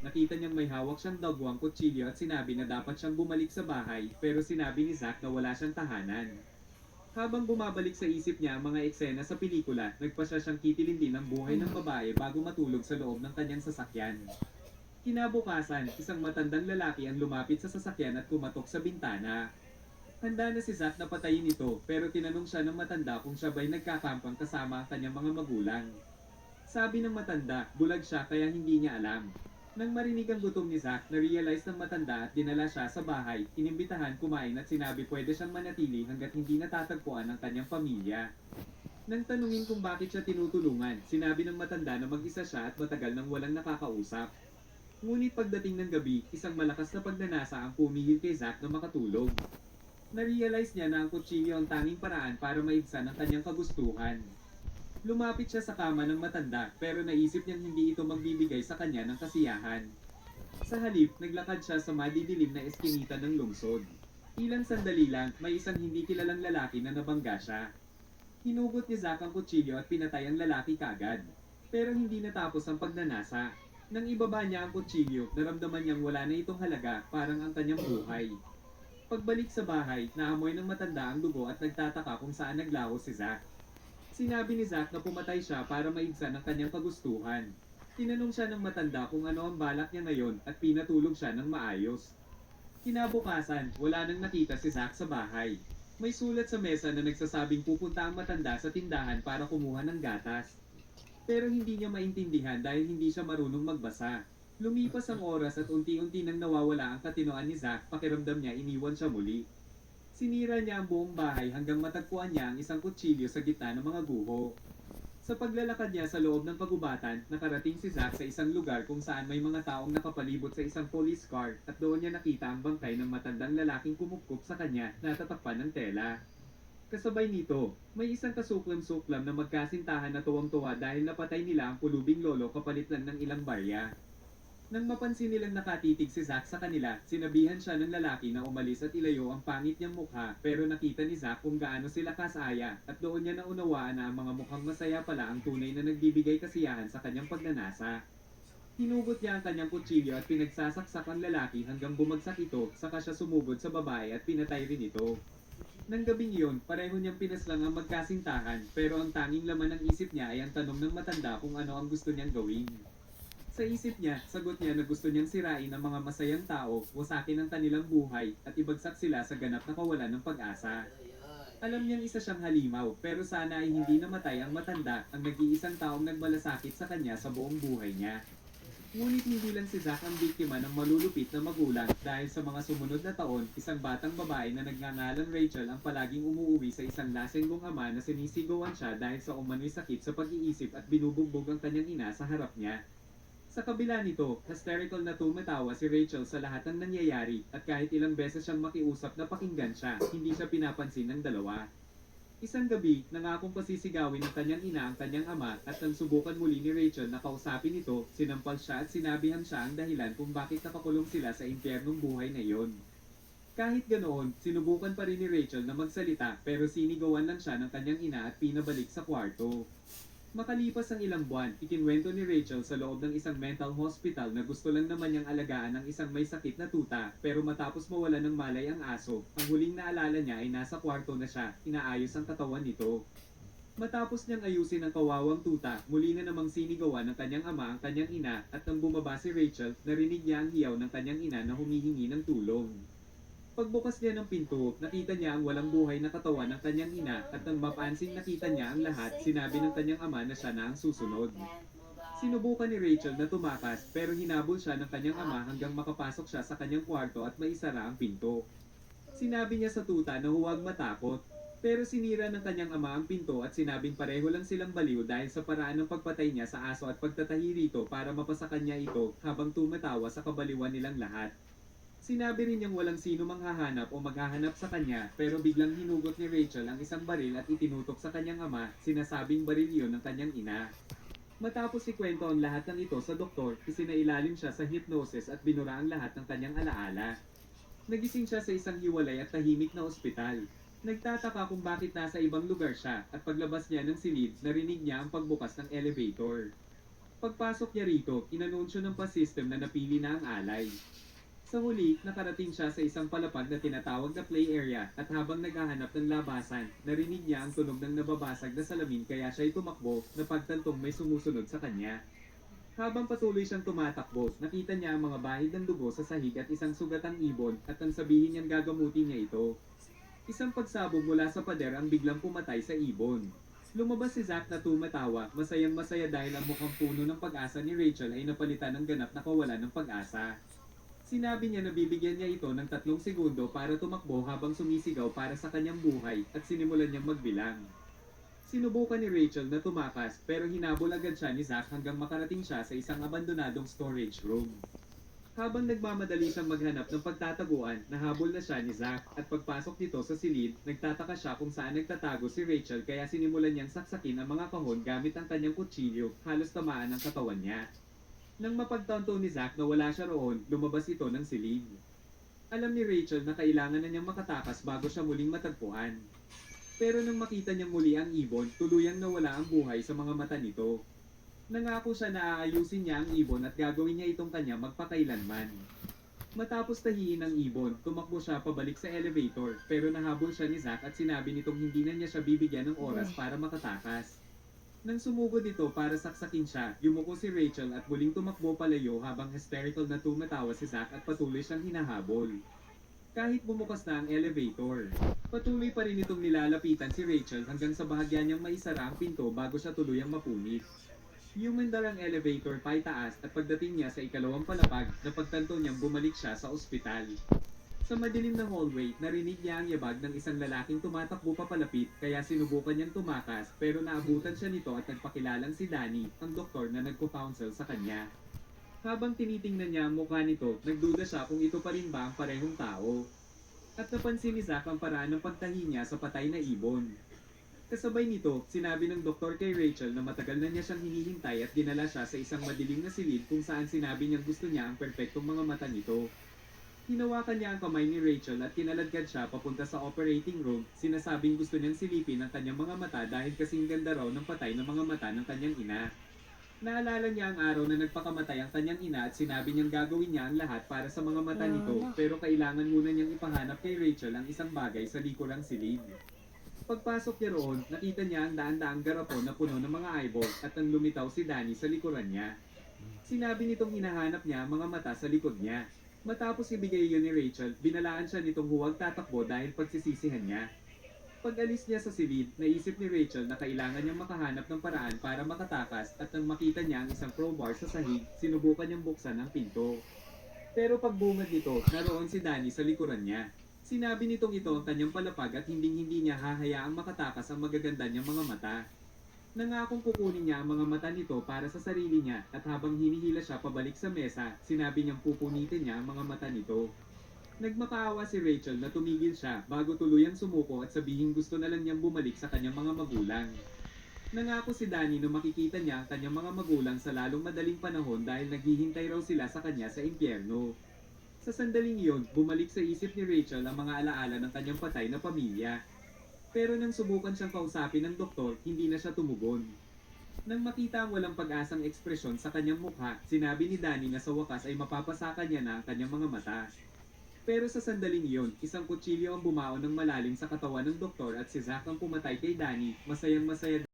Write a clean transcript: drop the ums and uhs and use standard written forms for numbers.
nakita niyang may hawak siyang dagwang kutsilyo at sinabi na dapat siyang bumalik sa bahay, pero sinabi ni Zack na wala siyang tahanan. Habang bumabalik sa isip niya ang mga eksena sa pelikula, nagpasya siyang kitilindin ang buhay ng babae bago matulog sa loob ng kanyang sasakyan. Kinabukasan, isang matandang lalaki ang lumapit sa sasakyan at kumatok sa bintana. Handa na si Zack na patayin ito, pero tinanong siya ng matanda kung siya ba'y nagkakampang kasama ang kanyang mga magulang. Sabi ng matanda, bulag siya kaya hindi niya alam. Nang marinig ang gutom ni Zack, na-realize ng matanda at dinala siya sa bahay, inimbitahan kumain at sinabi pwede siyang manatili hanggat hindi natatagpuan ang kanyang pamilya. Nang tanungin kung bakit siya tinutulungan, sinabi ng matanda na mag-isa siya at matagal nang walang nakakausap. Ngunit pagdating ng gabi, isang malakas na pagnanasa ang pumihil kay Zack na makatulog. Na-realize niya na ang kutsilyo ang tanging paraan para maibsan ang kanyang kagustuhan. Lumapit siya sa kama ng matanda pero naisip niyang hindi ito magbibigay sa kanya ng kasiyahan. Sa halip, naglakad siya sa madidilim na eskinita ng lungsod. Ilang sandali lang, may isang hindi kilalang lalaki na nabangga siya. Hinugot ni Zack ang kutsilyo at pinatay ang lalaki kagad. Pero hindi natapos ang pagnanasa. Nang ibaba niya ang kutsilyo, naramdaman niyang wala na itong halaga, parang ang kanyang buhay. Pagbalik sa bahay, naamoy ng matanda ang dugo at nagtataka kung saan naglaho si Zack. Sinabi ni Zack na pumatay siya para maibsan ang kanyang kagustuhan. Tinanong siya ng matanda kung ano ang balak niya ngayon at pinatulog siya ng maayos. Kinabukasan, wala nang nakita si Zack sa bahay. May sulat sa mesa na nagsasabing pupunta ang matanda sa tindahan para kumuha ng gatas. Pero hindi niya maintindihan dahil hindi siya marunong magbasa. Lumipas ang oras at unti-unti nang nawawala ang katinoan ni Zack, pakiramdam niya iniwan siya muli. Sinira niya ang buong bahay hanggang matagpuan niya ang isang kutsilyo sa gitna ng mga guho. Sa paglalakad niya sa loob ng pagubatan, nakarating si Zack sa isang lugar kung saan may mga taong nakapalibot sa isang police car at doon niya nakita ang bangkay ng matandang lalaking kumupkup sa kanya na tatakpan ng tela. Kasabay nito, may isang kasuklam-suklam na magkasintahan na tuwang-tuwa dahil napatay nila ang pulubing lolo kapalit lang ng ilang barya. Nang mapansin nilang nakatitig si Zack sa kanila, sinabihan siya ng lalaki na umalis at ilayo ang pangit niyang mukha pero nakita ni Zack kung gaano sila kasaya at doon niya naunawaan na ang mga mukhang masaya pala ang tunay na nagbibigay kasiyahan sa kanyang pagnanasa. Hinugot niya ang kanyang kutsilyo at pinagsasaksak ang lalaki hanggang bumagsak ito, saka siya sumugod sa babae at pinatay rin ito. Nang gabing iyon, pareho niyang pinaslang ang magkasintahan pero ang tanging laman ng isip niya ay ang tanong ng matanda kung ano ang gusto niyang gawin. Sa isip niya, sagot niya na gusto niyang sirain ang mga masayang tao, wasakin ang kanilang buhay, at ibagsak sila sa ganap na kawalan ng pag-asa. Alam niyang isa siyang halimaw, pero sana ay hindi namatay ang matanda, ang nag-iisang taong nagmalasakit sa kanya sa buong buhay niya. Ngunit hindi lang si Zack ang biktima ng malulupit na magulang dahil sa mga sumunod na taon, isang batang babae na nagngangalang Rachel ang palaging umuuwi sa isang lasenggong ama na sinisigawan siya dahil sa umano'y sakit sa pag-iisip at binubugbog ang kanyang ina sa harap niya. Sa kabila nito, hysterical na tumatawa si Rachel sa lahat ng nangyayari at kahit ilang beses siyang makiusap na pakinggan siya, hindi siya pinapansin ng dalawa. Isang gabi, nangakong pasisigawin ng kanyang ina ang kanyang ama at nang subukan muli ni Rachel na kausapin ito, sinampal siya at sinabihan siya ang dahilan kung bakit nakakulong sila sa impyernong buhay na iyon. Kahit ganoon, sinubukan pa rin ni Rachel na magsalita pero sinigawan lang siya ng kanyang ina at pinabalik sa kwarto. Makalipas ang ilang buwan, ikinwento ni Rachel sa loob ng isang mental hospital na gusto lang naman niyang alagaan ang isang may sakit na tuta, pero matapos mawala ng malay ang aso, ang huling naalala niya ay nasa kwarto na siya, inaayos ang katawan nito. Matapos niyang ayusin ang kawawang tuta, muli na namang sinigawan ng kanyang ama ang kanyang ina at nang bumaba si Rachel, narinig niya ang hiyaw ng kanyang ina na humihingi ng tulong. Pagbukas niya ng pinto, nakita niya ang walang buhay na katawan ng kanyang ina at nang mapansing nakita niya ang lahat, sinabi ng kanyang ama na siya na ang susunod. Sinubukan ni Rachel na tumakas pero hinabol siya ng kanyang ama hanggang makapasok siya sa kanyang kwarto at maisara ang pinto. Sinabi niya sa tuta na huwag matakot. Pero sinira ng kanyang ama ang pinto at sinabing pareho lang silang baliw dahil sa paraan ng pagpatay niya sa aso at pagtatahi rito para mapasakan niya ito habang tumatawa sa kabaliwan nilang lahat. Sinabi rin niyang walang sino mang hahanap o maghahanap sa kanya pero biglang hinugot ni Rachel ang isang baril at itinutok sa kanyang ama, sinasabing baril iyon ng kanyang ina. Matapos ikwento ang lahat ng ito sa doktor, isinailalim siya sa hypnosis at binura ang lahat ng kanyang alaala. Nagising siya sa isang hiwalay at tahimik na ospital. Nagtataka kung bakit nasa ibang lugar siya at paglabas niya ng silid, narinig niya ang pagbukas ng elevator. Pagpasok niya rito, inanunsyo ng pa-system na napili na ang alay. Sa huli, nakarating siya sa isang palapag na tinatawag na play area at habang naghahanap ng labasan, narinig niya ang tunog ng nababasag na salamin kaya siya'y tumakbo na pagtantong may sumusunod sa kanya. Habang patuloy siyang tumatakbo, nakita niya ang mga bahid ng dugo sa sahig at isang sugatang ibon at ang sabihin niyang gagamutin niya ito. Isang pagsabog mula sa pader ang biglang pumatay sa ibon. Lumabas si Zack na tumatawa, masayang masaya dahil ang mukhang puno ng pag-asa ni Rachel ay napalitan ng ganap na kawalan ng pag-asa. Sinabi niya na bibigyan niya ito ng 3 segundo para tumakbo habang sumisigaw para sa kanyang buhay at sinimulan niyang magbilang. Sinubukan ni Rachel na tumakas pero hinabol agad siya ni Zack hanggang makarating siya sa isang abandonadong storage room. Habang nagmamadali siyang maghanap ng pagtataguan, nahabol na siya ni Zack at pagpasok nito sa silid, nagtataka siya kung saan nagtatago si Rachel kaya sinimulan niyang saksakin ang mga kahon gamit ang kanyang kutsilyo, halos tamaan ang katawan niya. Nang mapagtanto ni Zack na wala siya roon, lumabas ito ng silid. Alam ni Rachel na kailangan na niyang makatakas bago siya muling matagpuan. Pero nang makita niya muli ang ibon, tuluyang nawala ang buhay sa mga mata nito. Nangako siya na aayusin niya ang ibon at gagawin niya itong kanya magpakailanman. Matapos tahiin ang ibon, tumakbo siya pabalik sa elevator pero nahabol siya ni Zack at sinabi nitong hindi na niya siya bibigyan ng oras para makatakas. Nang sumugod ito para saksakin siya, yumuko si Rachel at muling tumakbo palayo habang hysterical na tumatawa si Zack at patuloy siyang hinahabol. Kahit bumukas na ang elevator, patuloy pa rin itong nilalapitan si Rachel hanggang sa bahagya niyang maisara ang pinto bago siya tuluyang mapunit. Humandar ang elevator paitaas at pagdating niya sa ikalawang palapag, napagtanto niyang bumalik siya sa ospital. Sa madilim na hallway, narinig niya ang yabag ng isang lalaking tumatakbo papalapit kaya sinubukan niyang tumakas pero naabutan siya nito at nagpakilalang si Danny, ang doktor na nagko-counsel sa kanya. Habang tinitingnan niya ang mukha nito, nagduda siya kung ito pa rin ba ang parehong tao. At napansin ni Zack ang paraan ng pagtahi niya sa patay na ibon. Kasabay nito, sinabi ng doktor kay Rachel na matagal na niya siyang hinihintay at dinala siya sa isang madilim na silid kung saan sinabi niyang gusto niya ang perpektong mga mata nito. Hinawakan niya ang kamay ni Rachel at kinaladkad siya papunta sa operating room, sinasabing gusto niyang silipin ang kanyang mga mata dahil kasing ganda raw ng patay ng mga mata ng kanyang ina. Naalala niya ang araw na nagpakamatay ang kanyang ina at sinabi niyang gagawin niya ang lahat para sa mga mata nito pero kailangan muna niyang ipahanap kay Rachel ang isang bagay sa likurang silid. Pagpasok niya roon, nakita niya ang daan-daang garapon na puno ng mga eyeball at nang lumitaw si Danny sa likuran niya. Sinabi nitong hinahanap niya ang mga mata sa likod niya. Matapos ibigay iyon ni Rachel, binalaan siya nitong huwag tatakbo dahil pagsisisihan niya. Pag-alis niya sa silid, naisip ni Rachel na kailangan niyang makahanap ng paraan para makatakas at nang makita niya ang isang crowbar sa sahig, sinubukan niyang buksan ang pinto. Pero pagbungad nito, naroon si Danny sa likuran niya. Sinabi nitong ito ang kanyang palapag at hinding-hindi niya hahayaang makatakas ang magaganda niyang mga mata. Nangakong kukunin niya ang mga mata nito para sa sarili niya at habang hinihila siya pabalik sa mesa, sinabi niyang pupunitin niya ang mga mata nito. Nagmakaawa si Rachel na tumigil siya bago tuluyang sumuko at sabihin gusto na lang niyang bumalik sa kanyang mga magulang. Nangako si Danny na makikita niya ang kanyang mga magulang sa lalong madaling panahon dahil naghihintay raw sila sa kanya sa impyerno. Sa sandaling iyon, bumalik sa isip ni Rachel ang mga alaala ng kanyang patay na pamilya. Pero nang subukan siyang kausapin ng doktor, hindi na siya tumugon. Nang makita ang walang pag-asang ekspresyon sa kanyang mukha, sinabi ni Danny na sa wakas ay mapapasakan niya na ang kanyang mga mata. Pero sa sandaling iyon, isang kutsilyo ang bumaon ng malalim sa katawan ng doktor at si Zack ang pumatay kay Danny, masayang masaya